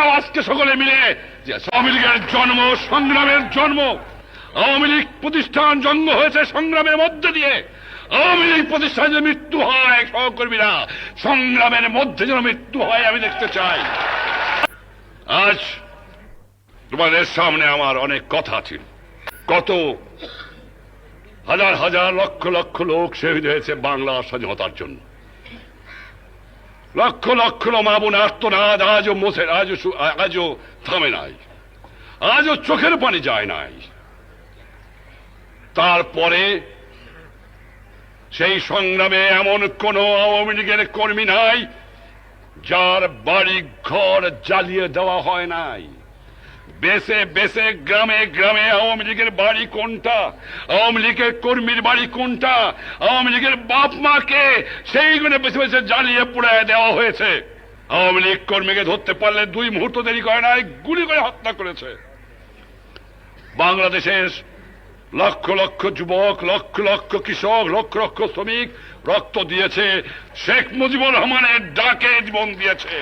দাও আজকে সকলে মিলে যে আওয়ামী লীগের জন্ম সংগ্রামের জন্ম, আওয়ামী লীগ প্রতিষ্ঠান জন্ম হয়েছে সংগ্রামের মধ্যে দিয়ে। আওয়ামী লীগ প্রতিষ্ঠানে যে মৃত্যু হয় সহকর্মীরা, সংগ্রামের মধ্যে যেন মৃত্যু হয় আমি দেখতে চাই। আজ তোমাদের সামনে আমার অনেক কথা ছিল। কত হাজার হাজার লক্ষ লক্ষ লোক শহীদ হয়েছে বাংলার স্বাধীনতার জন্য। লক্ষ লক্ষ মা বোন আর্তনাদ আজও মোছে, আজও থামে নাই, আজও চোখের পানি যায় নাই। তারপরে সেই সংগ্রামে এমন কোন আওয়ামী লীগের কর্মী নাই যার বাড়ি ঘর জ্বালিয়ে দেওয়া হয় নাই। বেছে বেছে গ্রামে গ্রামে আওয়ামী লীগের বাড়ি কোনটা, আওয়ামী লীগের কর্মীর বাড়ি কোনটা, আওয়ামী লীগের বাপ মাকে সেইগুলো বেছে বেছে জ্বালিয়ে পুড়ায় দেওয়া হয়েছে। আওয়ামী লীগ কর্মীকে ধরতে পারলে 2 মুহূর্ত দেরি করে নাই, গুলি করে হত্যা করেছে। বাংলাদেশের লক্ষ লক্ষ যুবক, লক্ষ লক্ষ কৃষক, লক্ষ লক্ষ শ্রমিক রক্ত দিয়েছে, শেখ মুজিবুর রহমানের ডাকে জীবন দিয়েছে।